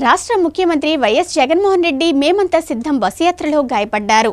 రాష్ట్ర ముఖ్యమంత్రి వైఎస్ జగన్మోహన్ రెడ్డి మేమంతా సిద్ధం బస్సు యాత్రలో గాయపడ్డారు.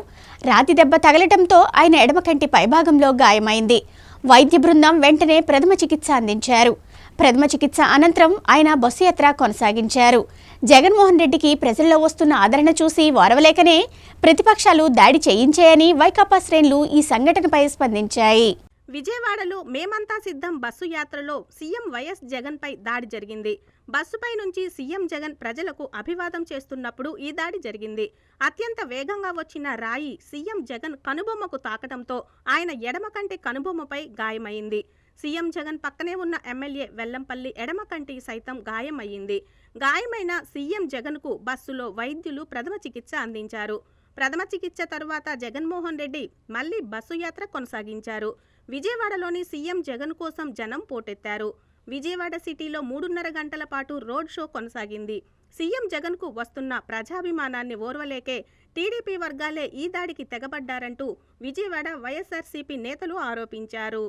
రాతి దెబ్బ తగలటంతో ఆయన ఎడమకంటి పైభాగంలో గాయమైంది. వైద్య బృందం వెంటనే ప్రథమ చికిత్స అందించారు. ప్రథమ చికిత్స అనంతరం ఆయన బస్సు యాత్ర కొనసాగించారు. జగన్మోహన్ రెడ్డికి ప్రజల్లో వస్తున్న ఆదరణ చూసి వారవలేకనే ప్రతిపక్షాలు దాడి చేయించాయని వైకాపా శ్రేణులు ఈ సంఘటనపై స్పందించాయి. విజయవాడలో మేమంతా సిద్ధం బస్సు యాత్రలో సీఎం వైఎస్ జగన్పై దాడి జరిగింది. బస్సుపై నుంచి సీఎం జగన్ ప్రజలకు అభివాదం చేస్తున్నప్పుడు ఈ దాడి జరిగింది. అత్యంత వేగంగా వచ్చిన రాయి సీఎం జగన్ కనుబొమ్మకు తాకడంతో ఆయన ఎడమ కంటి కనుబొమ్మపై గాయమైంది. సీఎం జగన్ పక్కనే ఉన్న ఎమ్మెల్యే వెల్లంపల్లి ఎడమ కంటి సైతం గాయమయ్యింది. గాయమైన సీఎం జగన్కు బస్సులో వైద్యులు ప్రథమ చికిత్స అందించారు. ప్రథమ చికిత్స తరువాత జగన్మోహన్ రెడ్డి మళ్లీ బస్సు యాత్ర కొనసాగించారు. విజయవాడలోని సీఎం జగన్ కోసం జనం పోటెత్తారు. విజయవాడ సిటీలో 3.5 గంటల పాటు రోడ్ షో కొనసాగింది. సీఎం జగన్కు వస్తున్న ప్రజాభిమానాన్ని ఓర్వలేకే టీడీపీ వర్గాలే ఈ దాడికి తెగబడ్డారంటూ విజయవాడ వైఎస్ఆర్సీపీ నేతలు ఆరోపించారు.